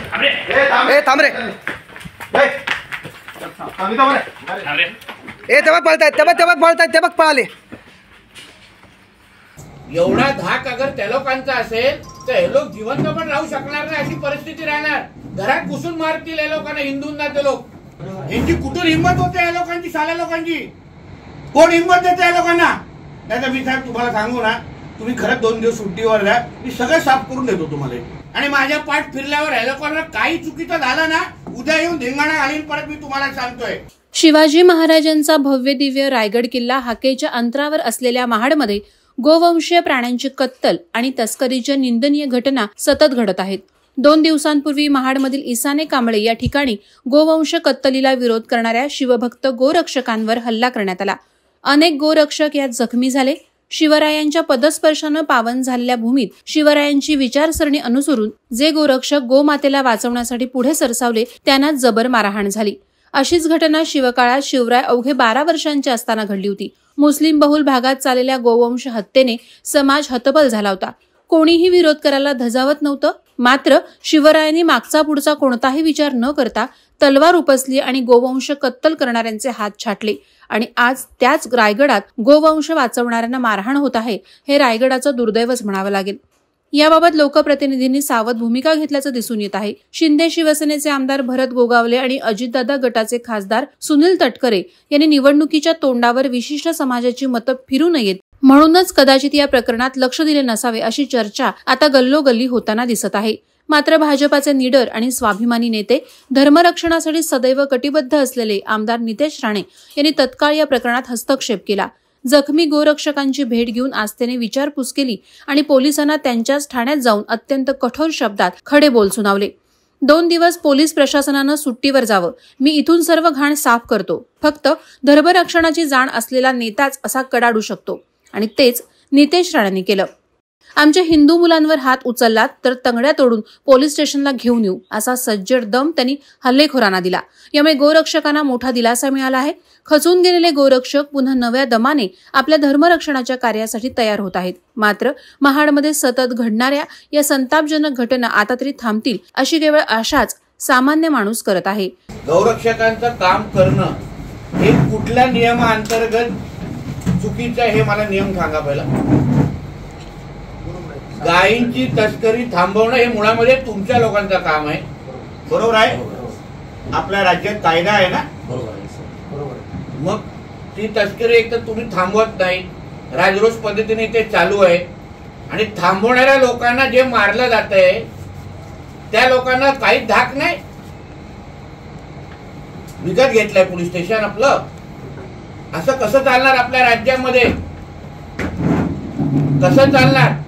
ए थांब रे, ए ते बघ पळतायत, ते बघ पळतायत, ते बघ पळाले. एवढा धाक अगर त्या लोकांचा असेल तर हे लोक जिवंत पण राहू शकणार नाही, अशी परिस्थिती राहणार. घरात घुसून मारतील या लोकांना, हिंदूंना. ते लोक यांची कुठून हिंमत होते या लोकांची, साल्या लोकांची? कोण हिंमत देते या लोकांना? नाही तर मी साहेब तुम्हाला सांगू ना, तुम्ही खरंच 2 दिवस सुट्टीवर द्या, मी सगळं साफ करून देतो तुम्हाला. आणि माझ्या पाठ फिरल्यावर या लोकांना काही चुकीचं झालं ना, उद्या येऊन धिंगाणा घालीन परत, मी तुम्हाला सांगतोय. शिवाजी महाराजांचा भव्य दिव्य रायगड किल्ला हाकेच्या अंतरावर असलेल्या महाडमध्ये गोवंशीय प्राण्यांची कत्तल आणि तस्करीच्या निंदनीय घटना सतत घडत आहेत. 2 दिवसांपूर्वी महाडमधील इसाने कांबळे या ठिकाणी गोवंश कत्तलीला विरोध करणाऱ्या शिवभक्त गोरक्षकांवर हल्ला करण्यात आला. अनेक गोरक्षक यात जखमी झाले. शिवरायांच्या पदस्पर्शानं पावन झालेल्या भूमीत शिवरायांची विचारसरणी अनुसरून जे गोरक्षक गोमातेला वाचवण्यासाठी पुढे सरसावले त्यांना जबर मारहाण झाली. अशीच घटना शिवकाळात शिवराय अवघे 12 वर्षांचे असताना घडली होती. मुस्लिम बहुल भागात चाललेल्या गोवंश हत्येने समाज हतबल झाला होता. कोणीही विरोध करायला धजावत नव्हतं. मात्र शिवरायांनी मागचा पुढचा कोणताही विचार न करता तलवार उपसली आणि गोवंश कत्तल करणाऱ्यांचे हात छाटले. आणि आज त्याच रायगडात गोवंश वाचवणाऱ्यांना मारहाण होत आहे, हे रायगडाचं दुर्दैवच म्हणावं लागेल. याबाबत लोकप्रतिनिधींनी सावध भूमिका घेतल्याचं दिसून येत आहे. शिंदे शिवसेनेचे आमदार भरत गोगावले आणि अजितदादा गटाचे खासदार सुनील तटकरे यांनी निवडणुकीच्या तोंडावर विशिष्ट समाजाची मतं फिरू नयेत म्हणूनच कदाचित या प्रकरणात लक्ष दिले नसावे, अशी चर्चा आता गल्लोगल्ली होताना दिसत आहे. मात्र भाजपाचे निडर आणि स्वाभिमानी नेते, धर्मरक्षणासाठी सदैव कटिबद्ध असलेले आमदार नितेश राणे यांनी तत्काळ या प्रकरणात हस्तक्षेप केला. जखमी गोरक्षकांची भेट घेऊन आस्थेने विचारपूस केली आणि पोलिसांना त्यांच्याच ठाण्यात जाऊन अत्यंत कठोर शब्दात खडे बोल सुनावले. 2 दिवस पोलीस प्रशासनानं सुट्टीवर जावं, मी इथून सर्व घाण साफ करतो. फक्त धर्मरक्षणाची जाण असलेला नेताच असा कडाडू शकतो. आणि तेच नितेश राणेंनी केलं. आमच्या हिंदू मुलांवर हात उचललात तर तंगड्या तोडून पोलीस स्टेशनला घेऊन येऊ, असा सज्जड दम त्यांनी हल्लेखोरांना दिला. यामुळे गोरक्षकांना मोठा दिलासा मिळाला आहे. खचून गेलेले गोरक्षक पुन्हा नव्या दमाने आपल्या धर्मरक्षणाच्या कार्यासाठी तयार होत आहेत. मात्र महाडमध्ये सतत घडणाऱ्या या संतापजनक घटना आता तरी थांबतील, अशी केवळ आशाच सामान्य माणूस करत आहे. गौरक्षकांचं काम करणं हे कुठल्या नियमाअंतर्गत चुकीचं आहे, हे मला नियम सांगा पहिला. गायींची तस्करी थांबवणं हे मुळामध्ये तुमच्या लोकांचं काम आहे, बरोबर आहे? आपल्या राज्यात कायदा आहे ना, मग ती तस्करी एक तर तुम्ही थांबवत नाही, राजरोस पद्धतीने ते चालू आहे. आणि थांबवणाऱ्या लोकांना जे मारलं जात आहे त्या लोकांना काहीच धाक नाही. विकत घेतलंय पोलीस स्टेशन आपलं. असं कसं चालणार आपल्या राज्यामध्ये? कसं चालणार?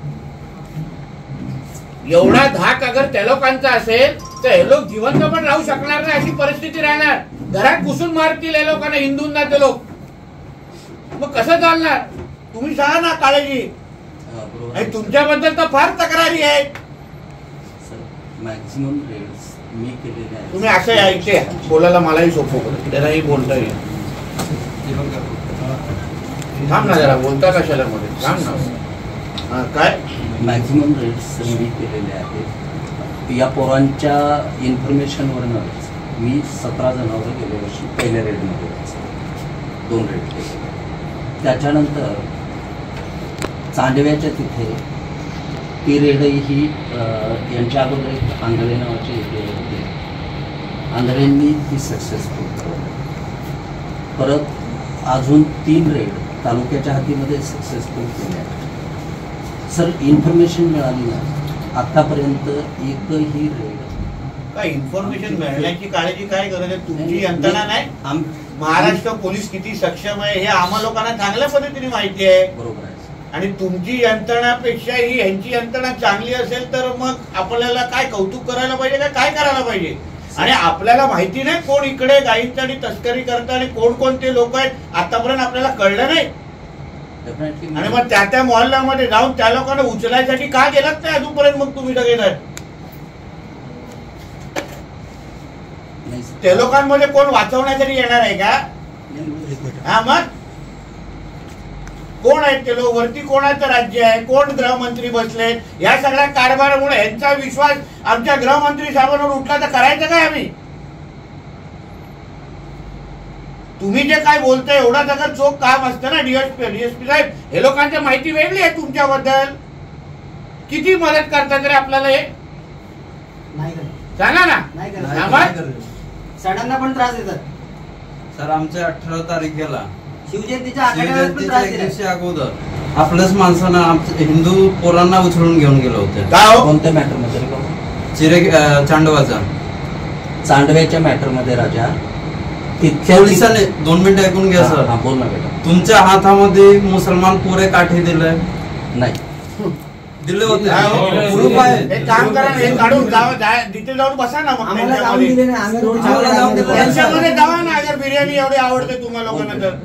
एवढा धाक अगर त्या लोकांचा असेल तर हे लोक जिवंत पण राहू शकणार नाही, अशी परिस्थिती राहणार. घरात घुसून मारतील या लोकांना, हिंदूंना. ते लोक मग कसं चालणार? तुम्ही सांगा ना काळजी. तुमच्याबद्दल तर फार तक्रारी आहे. तुम्ही असं यायचे बोलायला मलाही सोपं पडत, त्यालाही बोलता येईल. थांब ना जरा, बोलता कशाला मध्ये? थांब ना. काय मॅक्झिमम रेट्स मी केलेले आहेत. या पोरांच्या इन्फॉर्मेशनवरच मी 17 जणांवर गेल्या वर्षी पहिल्या रेडमध्ये 2 रेड केले. त्याच्यानंतर चांदव्याच्या तिथे ती रेडही यांच्या अगोदर एक आंधळे नावाचे होते. आंधळ्यांनी ती सक्सेसफुल करवली. परत अजून 3 रेड तालुक्याच्या हातीमध्ये सक्सेसफुल केल्या. सर, इन्फॉर्मेशन मिळाली ना आतापर्यंत एकही रेड. काय इन्फॉर्मेशन मिळण्याची काळजी काय गरज आहे? तुमची यंत्रणा नाही. महाराष्ट्र पोलीस किती सक्षम आहे हे आम्हा लोकांना चांगल्या पद्धतीने माहिती आहे, बरोबर आहे. आणि तुमची यंत्रणापेक्षा ही यांची यंत्रणा चांगली असेल तर मग आपल्याला काय कौतुक करायला पाहिजे का काय करायला पाहिजे? आणि आपल्याला माहिती नाही कोण इकडे गायींसाठी तस्करी करतात आणि कोणकोणते लोक आहेत, आतापर्यंत आपल्याला कळलं नाही. आणि मग त्या मोहल्ल्यामध्ये जाऊन त्या लोकांना उचलायसाठी का गेलात नाही अजूनपर्यंत? मग तुम्ही सगळे त्या लोकांमध्ये कोण वाचवण्यासाठी येणार आहे का? हा, मग कोण आहेत ते लोक, वरती कोणाचं राज्य आहे, कोण गृहमंत्री बसले, या सगळ्या कारभारामुळे यांचा विश्वास आमच्या गृहमंत्री साहेबांवर उठला तर करायचं काय आम्ही? तुम्ही जे काय बोलताय एवढा सगळं चोख काम असतं ना डीएसपी साहेब, हे लोकांची माहिती वेगळी आहे तुमच्याबद्दल. किती मदत करतात रे आपल्याला हे सांगा ना. सणांना पण त्रास देतात सर. आमच्या 18 तारखेला शिवजयंतीच्या दिवशी अगोदर आपल्याच माणसानं आमच्या हिंदू पोरांना उचलून घेऊन गेलं होतं. काय हो? कोणत्या मॅटर मध्ये? चिरे चांडवाचा चांडव्याच्या मॅटर मध्ये राजा तिथल्या पोलिसांनी 2 मिनिटं ऐकून घ्या सर. बोल ना बेटा. तुमच्या हातामध्ये मुसलमान पोरे काठी दिले नाही दिले होते. प्रूफ आहे. हे काम करा, हे काढून तिथे जाऊन बसा ना. मग त्यांच्यामध्ये जावा ना. अगर बिर्याणी एवढी आवडते तुम्हाला लोकांना तर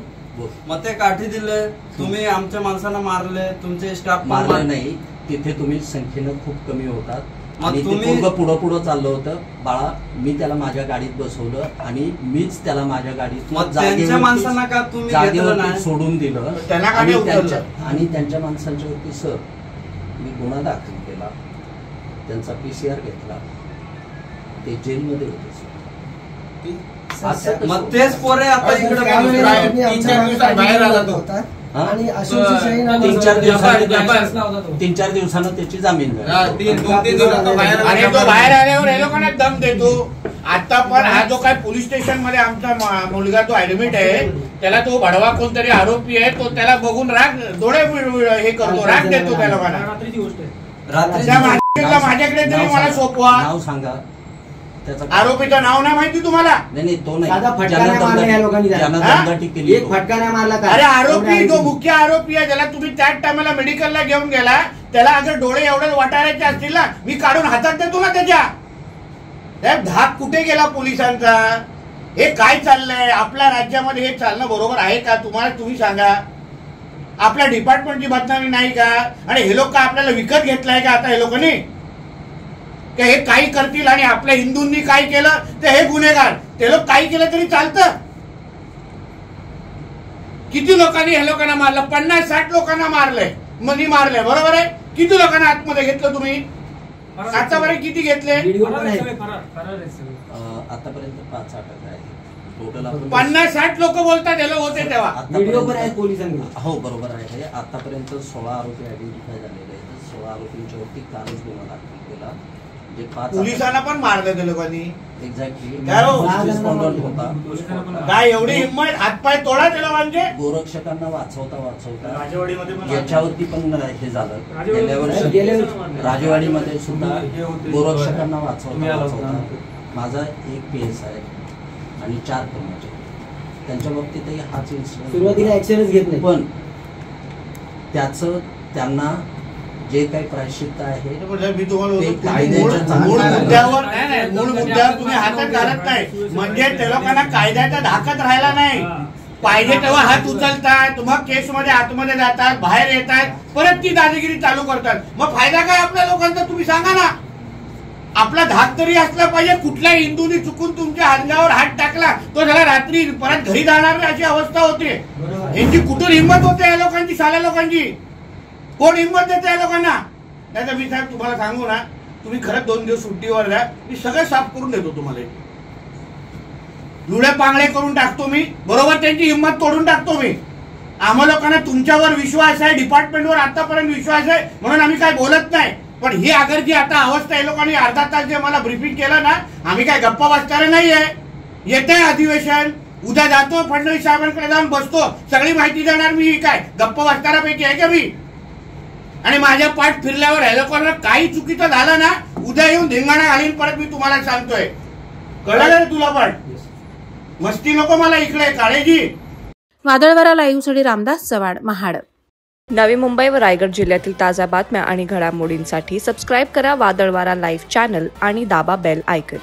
मग ते काठी दिले. तुम्ही आमच्या माणसांना मारले, तुमचे स्टाफ मारले नाही. तिथे तुम्ही संख्येनं खूप कमी होतात. आणि तुम्ही पुढं चाललं होतं बाळा. मी त्याला माझ्या गाडीत बसवलं आणि मीच त्याला माझ्या गाडीत त्यांच्या माणसांना का तुम्ही घेतलं नाही? सोडून दिलं. आणि त्यांच्या माणसांच्या वरती सर मी गुन्हा दाखल केला, त्यांचा PCR घेतला, ते जेलमध्ये होते. मग तेच पोरे आता इकडे बाहेर आला तो. आणि 3-4 दिवसानं त्याची जामीन झाली. आणि तो बाहेर आल्यावर हे लोकांना दम देतो. आता पण हा जो काय पोलीस स्टेशन मध्ये आमचा मुलगा तो ऍडमिट आहे, त्याला तो भडवा कोणतरी आरोपी आहे, तो त्याला बघून राग डोळे हे करतो, राग देतो त्या लोकांना. माझ्याकडे तरी मला सोपवा. नाव सांगा आरोपीचं नाव नाही माहिती तुम्हाला? नाही तो नाही. एक फटका नाही मारला. अरे आरोपी जो मुख्य आरोपी आहे, ज्याला तुम्ही त्याच टायमाला मेडिकलला घेऊन गेला, त्याला अगर डोळे एवढे वाटायचे असतील ना, मी काढून हातात देतो ना त्याच्या. धाक कुठे गेला पोलिसांचा? हे काय चाललंय आपल्या राज्यामध्ये? हे चालणं बरोबर आहे का? तुम्ही सांगा. आपल्या डिपार्टमेंटची बदनामी नाही का? आणि हे लोक काय आपल्याला विकत घेतलाय का आता हे लोकांनी? हे काही करतील आणि आपल्या हिंदूंनी काय केलं ते हे गुन्हेगार, ते लोक काही केलं तरी चालतं. किती लोकांनी हे लोकांना मारलं? 50-60 लोकांना मारलंय, मनी मारलंय, बरोबर आहे. किती लोकांना आतमध्ये घेतलं तुम्ही? आतापर्यंत किती घेतले? आतापर्यंत 5 अटक आहे टोटल. 50-60 लोक बोलतात हे लोक होते तेव्हा. हो बरोबर आहे. आतापर्यंत 16 आरोपी आयडेंटिफाय झालेले आहेत. 16 आरोपींच्या वरती कालच गुन्हा दाखल केला. पोलिसांना पण मारलं ते लोकांनी. एक्झॅक्टली. काय एवढी हिंमत? हातपाय तोडा त्या लोकांचे. गोरक्षकांना वाचवता याच्यावरती पण हे झालं. गेल्या वर्षी राजेवाडीमध्ये सुद्धा गोरक्षकांना वाचवता माझा 1 PS आहे आणि 4 कर्मचारी. त्यांच्या बाबतीतही हाच सुरुवातीला ऍक्शनच घेत नाही. पण त्याचं त्यांना जे काही प्रायश्चित्त आहे मी तुम्हाला मूळ मुद्द्यावर तुम्ही हातात घालत नाही. म्हणजे ते लोकांना कायद्याचा धाकत राहिला नाही. पाहिजे तेव्हा हात उचलतात, मग केसमध्ये आतमध्ये जातात, बाहेर येतात, परत ती दादागिरी चालू करतात. मग फायदा काय आपल्या लोकांचा? तुम्ही सांगा ना. आपला धाक तरी असला पाहिजे. कुठल्या हिंदूनी चुकून तुमच्या अंगावर हात टाकला तो त्याला रात्री परत घरी जाणार नाही अशी अवस्था होते. यांची कुठून हिंमत होते या लोकांची? साल्या लोकांची कोण हिंमत देते या लोकांना? नाही तर मी साहेब तुम्हाला सांगू ना, तुम्ही खरंच 2 दिवस सुट्टीवर द्या, मी सगळं साफ करून देतो तुम्हाला. लुडे पांगळे करून टाकतो मी, बरोबर त्यांची हिंमत तोडून टाकतो मी. आम्हा लोकांना तुमच्यावर विश्वास आहे, डिपार्टमेंटवर आतापर्यंत विश्वास आहे, म्हणून आम्ही काय बोलत नाही. पण ही अगर जी आता अवस्था आहे, लोकांनी अर्धा तास जे मला ब्रीफिंग केलं ना, आम्ही काय गप्पा बसणारे नाहीये. येते अधिवेशन, उद्या जातो फडणवीस साहेबांकडे जाऊन बसतो, सगळी माहिती देणार मी. काय गप्पा बसणाऱ्यापैकी आहे का मी? आणि माझ्या पाठ फिरल्यावर ह्या लोकांना काही चुकीचं झालं ना, उद्या येऊन धिंगाणा घालीन परत. मी तुम्हाला सांगतोय, कळलं तुला? पण मस्ती नको मला इकडे, काळेजी. वादळवारा लाईव्हसाठी रामदास चव्हाण, महाड. नवी मुंबई व रायगड जिल्ह्यातील ताज्या बातम्या आणि घडामोडींसाठी सबस्क्राईब करा वादळवारा लाईव्ह चॅनल आणि दाबा बेल आयकॉन.